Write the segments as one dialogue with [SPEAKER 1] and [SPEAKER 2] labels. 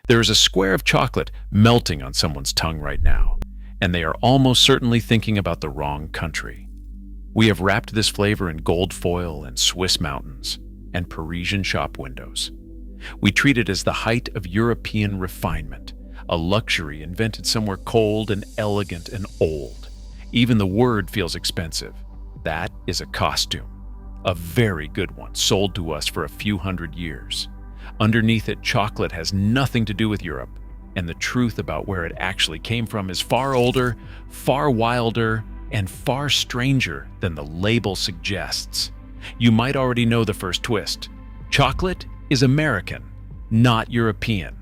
[SPEAKER 1] There is a square of chocolate melting on someone's tongue right now, and they are almost certainly thinking about the wrong country. We have wrapped this flavor in gold foil and Swiss mountains and Parisian shop windows. We treat it as the height of European refinement, a luxury invented somewhere cold and elegant and old. Even the word feels expensive. That is a costume, a very good one, sold to us for a few hundred years. Underneath it, chocolate has nothing to do with Europe, and the truth about where it actually came from is far older, far wilder, and far stranger than the label suggests. You might already know the first twist. Chocolate is American, not European.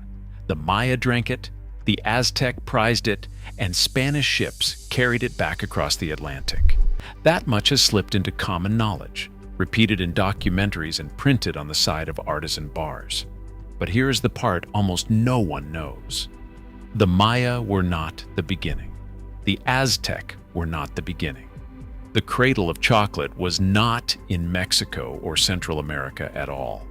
[SPEAKER 1] The Maya drank it, the Aztec prized it, and Spanish ships carried it back across the Atlantic. That much has slipped into common knowledge, repeated in documentaries and printed on the side of artisan bars. But here is the part almost no one knows. The Maya were not the beginning. The Aztec were not the beginning. The cradle of chocolate was not in Mexico or Central America at all.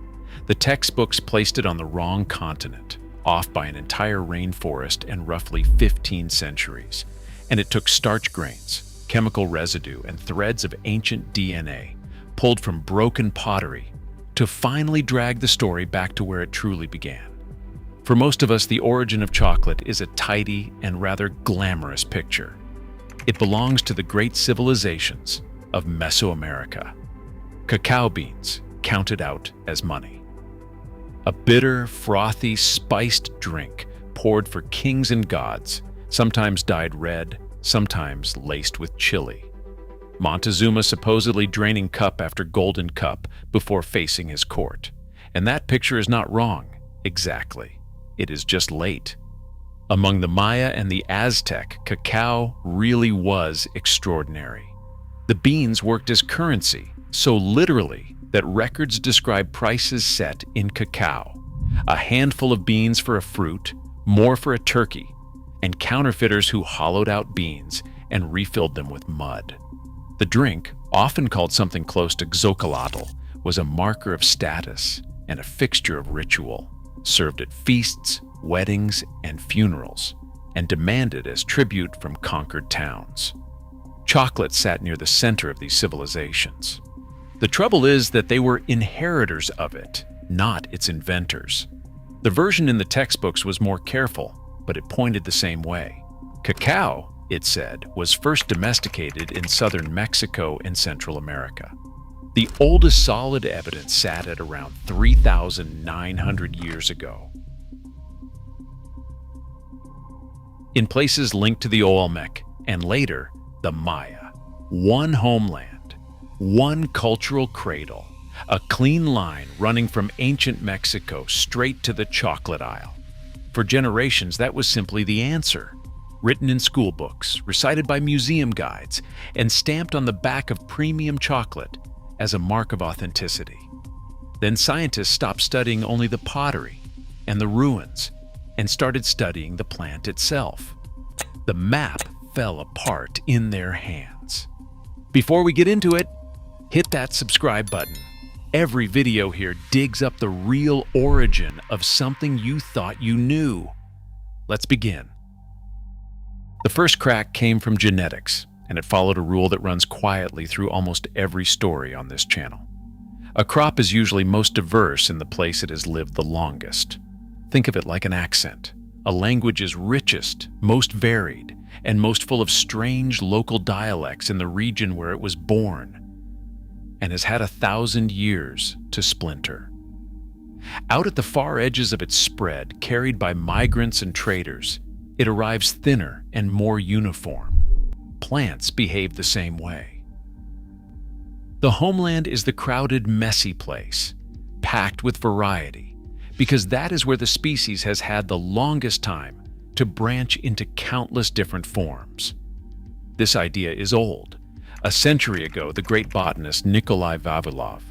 [SPEAKER 1] The textbooks placed it on the wrong continent, off by an entire rainforest and roughly 15 centuries. And it took starch grains, chemical residue, and threads of ancient DNA, pulled from broken pottery, to finally drag the story back to where it truly began. For most of us, the origin of chocolate is a tidy and rather glamorous picture. It belongs to the great civilizations of Mesoamerica. Cacao beans counted out as money. A bitter, frothy, spiced drink poured for kings and gods, sometimes dyed red, sometimes laced with chili. Montezuma supposedly draining cup after golden cup before facing his court. And that picture is not wrong, exactly. It is just late. Among the Maya and the Aztec, cacao really was extraordinary. The beans worked as currency, so literally that records describe prices set in cacao. A handful of beans for a fruit, more for a turkey, and counterfeiters who hollowed out beans and refilled them with mud. The drink, often called something close to xocolotl, was a marker of status and a fixture of ritual, served at feasts, weddings, and funerals, and demanded as tribute from conquered towns. Chocolate sat near the center of these civilizations. The trouble is that they were inheritors of it, not its inventors. The version in the textbooks was more careful, but it pointed the same way. Cacao, it said, was first domesticated in southern Mexico and Central America. The oldest solid evidence sat at around 3,900 years ago. In places linked to the Olmec, and later, the Maya. One homeland, one cultural cradle, a clean line running from ancient Mexico straight to the chocolate aisle. For generations, that was simply the answer. Written in school books, recited by museum guides, and stamped on the back of premium chocolate as a mark of authenticity. Then scientists stopped studying only the pottery and the ruins and started studying the plant itself. The map fell apart in their hands. Before we get into it, hit that subscribe button. Every video here digs up the real origin of something you thought you knew. Let's begin. The first crack came from genetics, and it followed a rule that runs quietly through almost every story on this channel. A crop is usually most diverse in the place it has lived the longest. Think of it like an accent. A language is richest, most varied, and most full of strange local dialects in the region where it was born, and has had 1,000 years to splinter. Out at the far edges of its spread, carried by migrants and traders, it arrives thinner and more uniform. Plants behave the same way. The homeland is the crowded, messy place, packed with variety, because that is where the species has had the longest time to branch into countless different forms. This idea is old. A century ago, the great botanist Nikolai Vavilov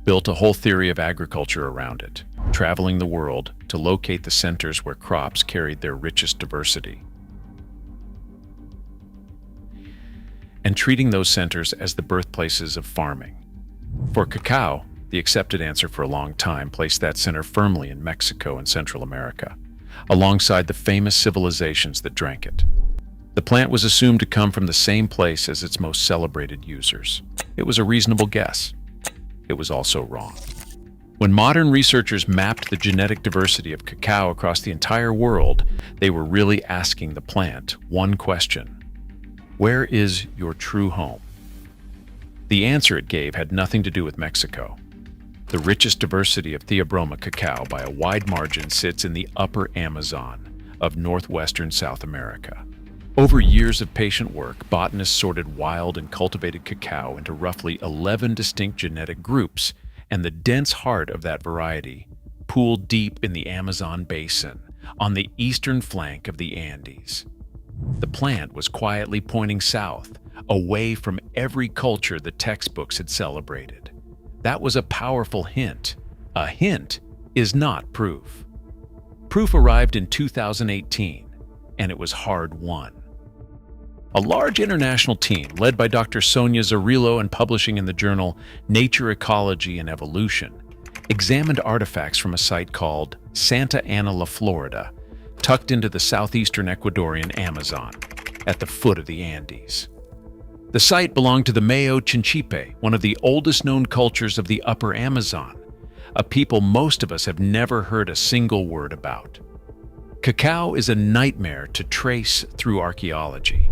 [SPEAKER 1] built a whole theory of agriculture around it, traveling the world to locate the centers where crops carried their richest diversity, and treating those centers as the birthplaces of farming. For cacao, the accepted answer for a long time placed that center firmly in Mexico and Central America. alongside the famous civilizations that drank it. The plant was assumed to come from the same place as its most celebrated users. It was a reasonable guess. It was also wrong. When modern researchers mapped the genetic diversity of cacao across the entire world, they were really asking the plant one question: where is your true home? The answer it gave had nothing to do with Mexico. The richest diversity of Theobroma cacao by a wide margin sits in the upper Amazon of northwestern South America. Over years of patient work, botanists sorted wild and cultivated cacao into roughly 11 distinct genetic groups, and the dense heart of that variety pooled deep in the Amazon basin on the eastern flank of the Andes. The plant was quietly pointing south, away from every culture the textbooks had celebrated. That was a powerful hint. A hint is not proof. Proof arrived in 2018, and it was hard-won. A large international team, led by Dr. Sonia Zarillo and publishing in the journal Nature, Ecology, and Evolution, examined artifacts from a site called Santa Ana, La Florida, tucked into the southeastern Ecuadorian Amazon, at the foot of the Andes. The site belonged to the Mayo Chinchipe, one of the oldest known cultures of the upper Amazon, a people most of us have never heard a single word about. Cacao is a nightmare to trace through archaeology.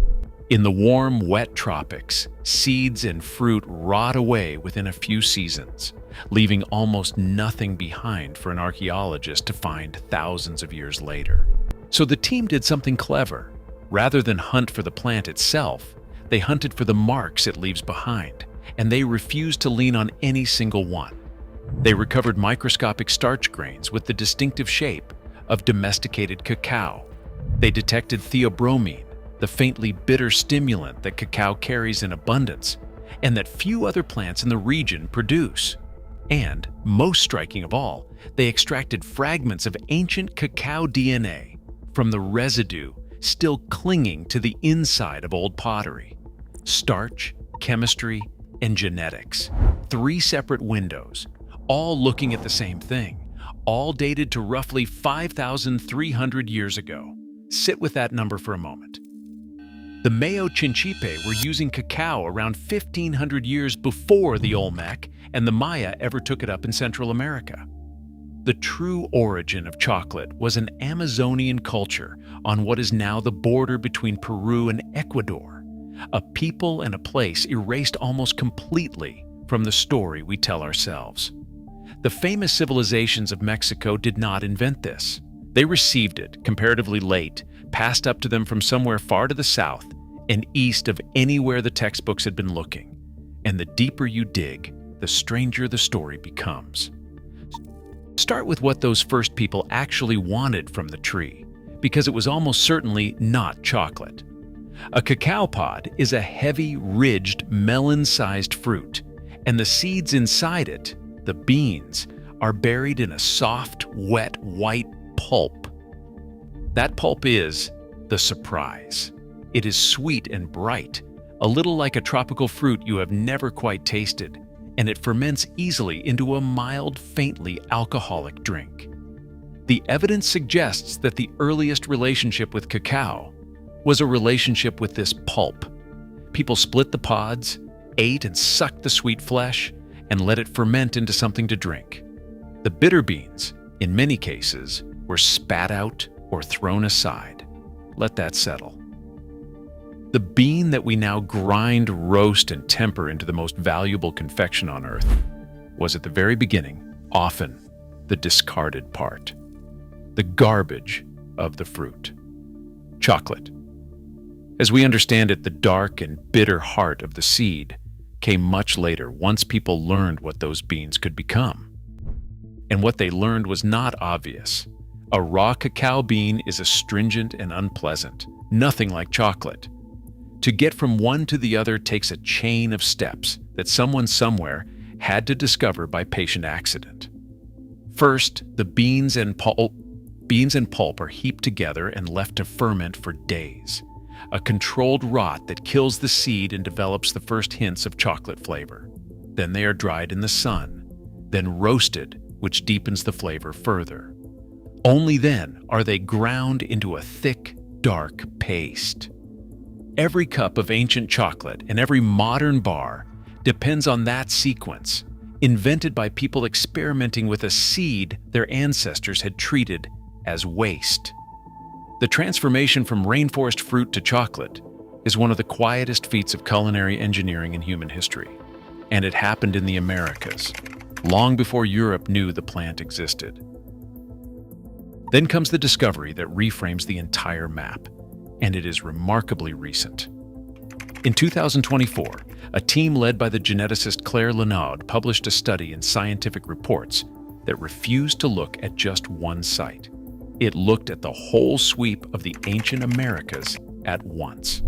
[SPEAKER 1] In the warm, wet tropics, seeds and fruit rot away within a few seasons, leaving almost nothing behind for an archaeologist to find thousands of years later. So the team did something clever. Rather than hunt for the plant itself, they hunted for the marks it leaves behind, and they refused to lean on any single one. They recovered microscopic starch grains with the distinctive shape of domesticated cacao. They detected theobromine, the faintly bitter stimulant that cacao carries in abundance, and that few other plants in the region produce. And, most striking of all, they extracted fragments of ancient cacao DNA from the residue still clinging to the inside of old pottery. Starch, chemistry, and genetics. 3 separate windows, all looking at the same thing, all dated to roughly 5,300 years ago. Sit with that number for a moment. The Mayo Chinchipe were using cacao around 1,500 years before the Olmec and the Maya ever took it up in Central America. The true origin of chocolate was an Amazonian culture on what is now the border between Peru and Ecuador, a people and a place erased almost completely from the story we tell ourselves. The famous civilizations of Mexico did not invent this. They received it comparatively late, passed up to them from somewhere far to the south and east of anywhere the textbooks had been looking. And the deeper you dig, the stranger the story becomes. Start with what those first people actually wanted from the tree, because it was almost certainly not chocolate. A cacao pod is a heavy, ridged, melon-sized fruit, and the seeds inside it, the beans, are buried in a soft, wet, white pulp. That pulp is the surprise. It is sweet and bright, a little like a tropical fruit you have never quite tasted, and it ferments easily into a mild, faintly alcoholic drink. The evidence suggests that the earliest relationship with cacao was a relationship with this pulp. People split the pods, ate and sucked the sweet flesh, and let it ferment into something to drink. The bitter beans, in many cases, were spat out or thrown aside. Let that settle. The bean that we now grind, roast, and temper into the most valuable confection on earth was at the very beginning, often, the discarded part. The garbage of the fruit. Chocolate. As we understand it, the dark and bitter heart of the seed came much later, once people learned what those beans could become. And what they learned was not obvious. A raw cacao bean is astringent and unpleasant, nothing like chocolate. To get from one to the other takes a chain of steps that someone somewhere had to discover by patient accident. First, the beans and pulp are heaped together and left to ferment for days, a controlled rot that kills the seed and develops the first hints of chocolate flavor. Then they are dried in the sun, then roasted, which deepens the flavor further. Only then are they ground into a thick, dark paste. Every cup of ancient chocolate and every modern bar depends on that sequence, invented by people experimenting with a seed their ancestors had treated as waste. The transformation from rainforest fruit to chocolate is one of the quietest feats of culinary engineering in human history, and it happened in the Americas, long before Europe knew the plant existed. Then comes the discovery that reframes the entire map, and it is remarkably recent. In 2024, a team led by the geneticist Claire Lenaud published a study in Scientific Reports that refused to look at just one site. It looked at the whole sweep of the ancient Americas at once.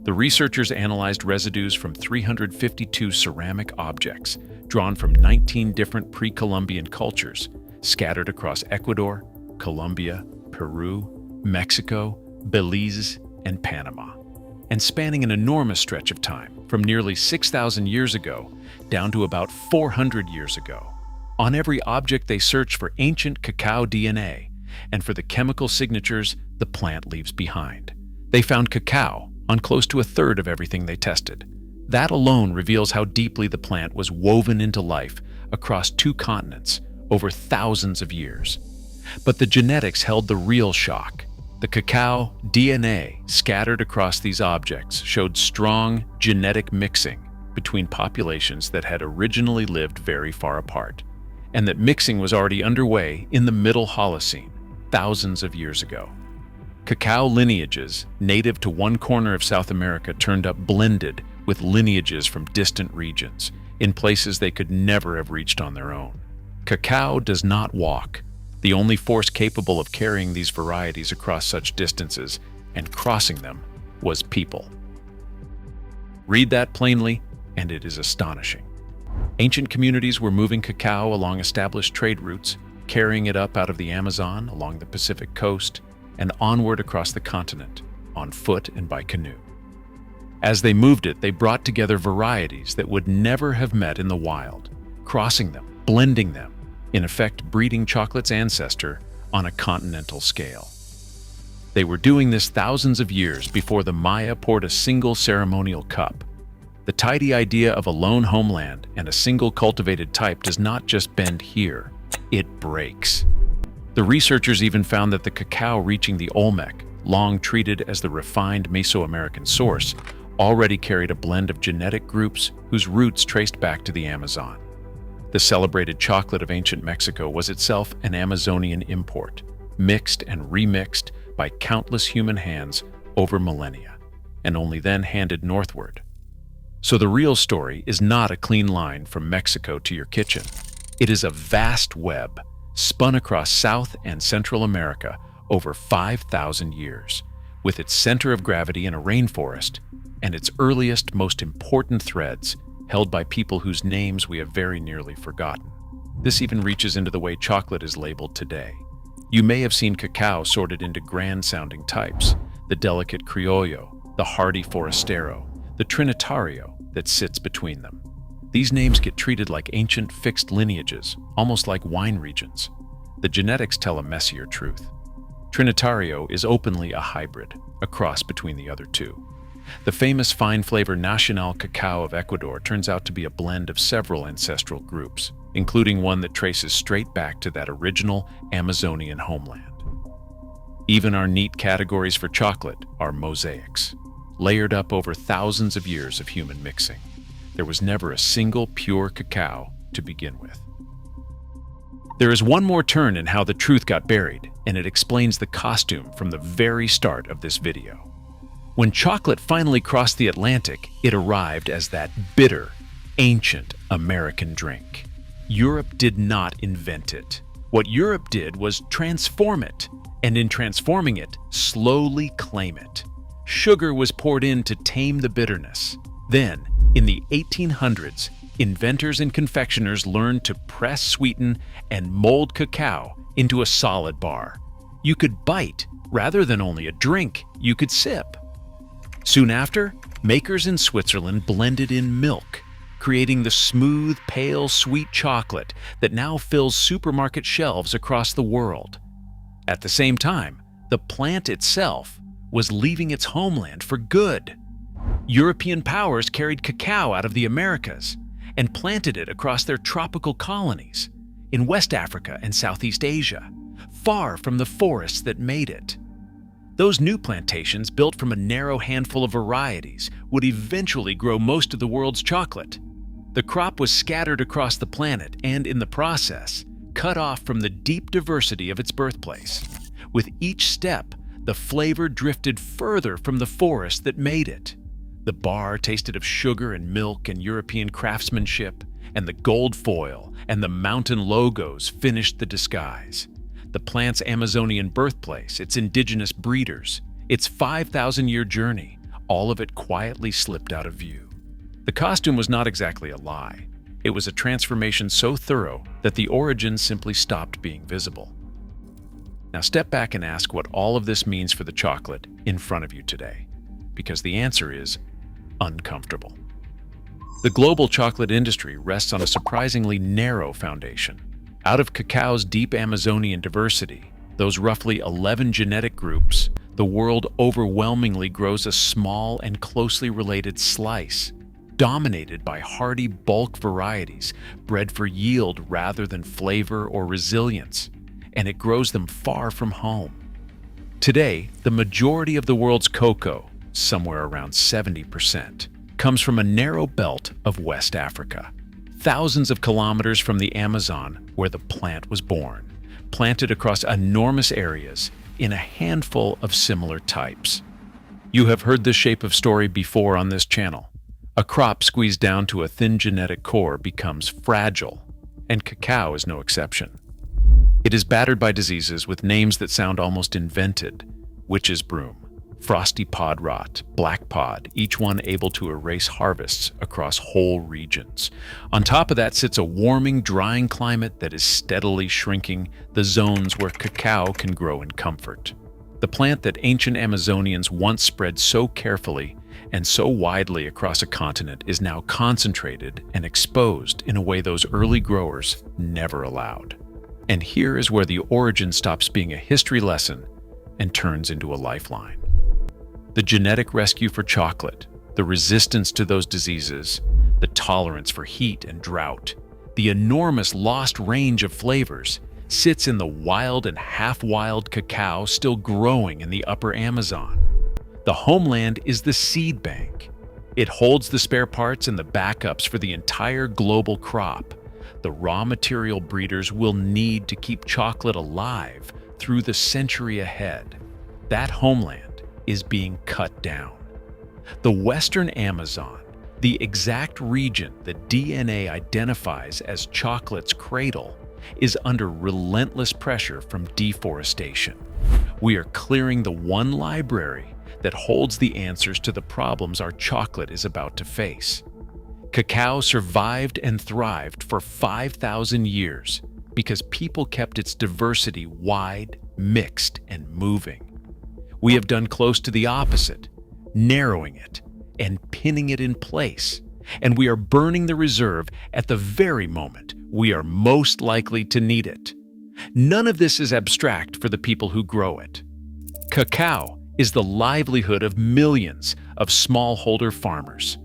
[SPEAKER 1] The researchers analyzed residues from 352 ceramic objects drawn from 19 different pre-Columbian cultures scattered across Ecuador, Colombia, Peru, Mexico, Belize, and Panama, and spanning an enormous stretch of time from nearly 6,000 years ago down to about 400 years ago. On every object they searched for ancient cacao DNA and for the chemical signatures the plant leaves behind. They found cacao on close to a third of everything they tested. That alone reveals how deeply the plant was woven into life across 2 continents over thousands of years. But the genetics held the real shock. The cacao DNA scattered across these objects showed strong genetic mixing between populations that had originally lived very far apart, and that mixing was already underway in the Middle Holocene, thousands of years ago. Cacao lineages native to one corner of South America turned up blended with lineages from distant regions, in places they could never have reached on their own. Cacao does not walk. The only force capable of carrying these varieties across such distances and crossing them was people. Read that plainly, and it is astonishing. Ancient communities were moving cacao along established trade routes, carrying it up out of the Amazon, along the Pacific coast, and onward across the continent, on foot and by canoe. As they moved it, they brought together varieties that would never have met in the wild, crossing them, blending them, in effect breeding chocolate's ancestor on a continental scale. They were doing this thousands of years before the Maya poured a single ceremonial cup. The tidy idea of a lone homeland and a single cultivated type does not just bend here, it breaks. The researchers even found that the cacao reaching the Olmec, long treated as the refined Mesoamerican source, already carried a blend of genetic groups whose roots traced back to the Amazon. The celebrated chocolate of ancient Mexico was itself an Amazonian import, mixed and remixed by countless human hands over millennia, and only then handed northward. So the real story is not a clean line from Mexico to your kitchen. It is a vast web spun across South and Central America over 5,000 years, with its center of gravity in a rainforest and its earliest, most important threads held by people whose names we have very nearly forgotten. This even reaches into the way chocolate is labeled today. You may have seen cacao sorted into grand-sounding types, the delicate criollo, the hardy forastero, the trinitario that sits between them. These names get treated like ancient fixed lineages, almost like wine regions. The genetics tell a messier truth. Trinitario is openly a hybrid, a cross between the other two. The famous fine flavor Nacional cacao of Ecuador turns out to be a blend of several ancestral groups, including one that traces straight back to that original Amazonian homeland. Even our neat categories for chocolate are mosaics, layered up over thousands of years of human mixing. There was never a single pure cacao to begin with. There is one more turn in how the truth got buried, and it explains the costume from the very start of this video. When chocolate finally crossed the Atlantic, it arrived as that bitter, ancient American drink. Europe did not invent it. What Europe did was transform it, and in transforming it, slowly claim it. Sugar was poured in to tame the bitterness. Then, in the 1800s, inventors and confectioners learned to press, sweeten, and mold cacao into a solid bar. You could bite, rather than only a drink, you could sip. Soon after, makers in Switzerland blended in milk, creating the smooth, pale, sweet chocolate that now fills supermarket shelves across the world. At the same time, the plant itself was leaving its homeland for good. European powers carried cacao out of the Americas and planted it across their tropical colonies in West Africa and Southeast Asia, far from the forests that made it. Those new plantations, built from a narrow handful of varieties, would eventually grow most of the world's chocolate. The crop was scattered across the planet and, in the process, cut off from the deep diversity of its birthplace. With each step, the flavor drifted further from the forest that made it. The bar tasted of sugar and milk and European craftsmanship, and the gold foil and the mountain logos finished the disguise. The plant's Amazonian birthplace, its indigenous breeders, its 5,000-year journey, all of it quietly slipped out of view. The costume was not exactly a lie. It was a transformation so thorough that the origins simply stopped being visible. Now step back and ask what all of this means for the chocolate in front of you today, because the answer is uncomfortable. The global chocolate industry rests on a surprisingly narrow foundation. Out of cacao's deep Amazonian diversity, those roughly 11 genetic groups, the world overwhelmingly grows a small and closely related slice, dominated by hardy bulk varieties bred for yield rather than flavor or resilience, and it grows them far from home. Today, the majority of the world's cocoa, somewhere around 70%, comes from a narrow belt of West Africa, thousands of kilometers from the Amazon where the plant was born, planted across enormous areas in a handful of similar types. You have heard this shape of story before on this channel. A crop squeezed down to a thin genetic core becomes fragile, and cacao is no exception. It is battered by diseases with names that sound almost invented: witch's broom, frosty pod rot, black pod, each one able to erase harvests across whole regions. On top of that sits a warming, drying climate that is steadily shrinking the zones where cacao can grow in comfort. The plant that ancient Amazonians once spread so carefully and so widely across a continent is now concentrated and exposed in a way those early growers never allowed. And here is where the origin stops being a history lesson and turns into a lifeline. The genetic rescue for chocolate, the resistance to those diseases, the tolerance for heat and drought, the enormous lost range of flavors sits in the wild and half-wild cacao still growing in the upper Amazon. The homeland is the seed bank. It holds the spare parts and the backups for the entire global crop, the raw material breeders will need to keep chocolate alive through the century ahead. That homeland is being cut down. The Western Amazon, the exact region that DNA identifies as chocolate's cradle, is under relentless pressure from deforestation. We are clearing the one library that holds the answers to the problems our chocolate is about to face. Cacao survived and thrived for 5,000 years because people kept its diversity wide, mixed, and moving. We have done close to the opposite, narrowing it and pinning it in place, and we are burning the reserve at the very moment we are most likely to need it. None of this is abstract for the people who grow it. Cacao is the livelihood of millions of smallholder farmers,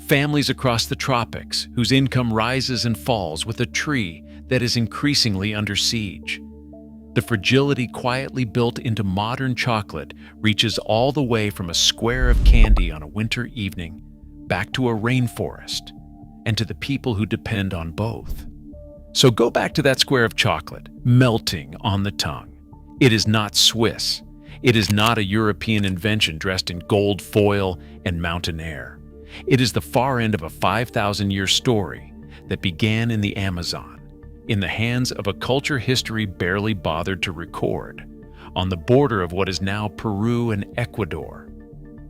[SPEAKER 1] families across the tropics whose income rises and falls with a tree that is increasingly under siege. The fragility quietly built into modern chocolate reaches all the way from a square of candy on a winter evening back to a rainforest, and to the people who depend on both. So go back to that square of chocolate, melting on the tongue. It is not Swiss. It is not a European invention dressed in gold foil and mountain air. It is the far end of a 5,000-year story that began in the Amazon, in the hands of a culture history barely bothered to record, on the border of what is now Peru and Ecuador.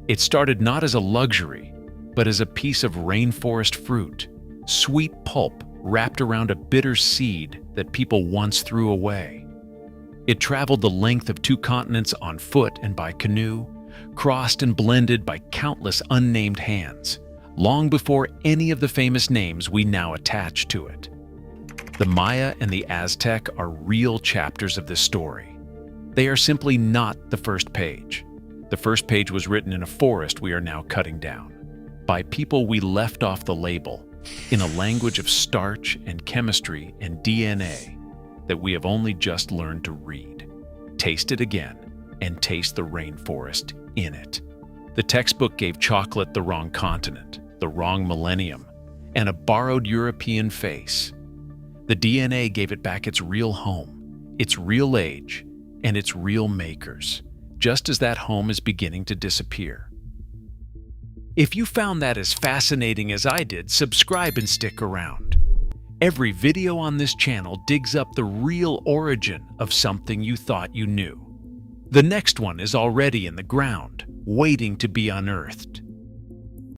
[SPEAKER 1] It started not as a luxury, but as a piece of rainforest fruit, sweet pulp wrapped around a bitter seed that people once threw away. It traveled the length of 2 continents on foot and by canoe, crossed and blended by countless unnamed hands, long before any of the famous names we now attach to it. The Maya and the Aztec are real chapters of this story. They are simply not the first page. The first page was written in a forest we are now cutting down, by people we left off the label, in a language of starch and chemistry and DNA that we have only just learned to read. Taste it again, and taste the rainforest in it. The textbook gave chocolate the wrong continent, the wrong millennium, and a borrowed European face. The DNA gave it back its real home, its real age, and its real makers, just as that home is beginning to disappear. If you found that as fascinating as I did, subscribe and stick around. Every video on this channel digs up the real origin of something you thought you knew. The next one is already in the ground, waiting to be unearthed.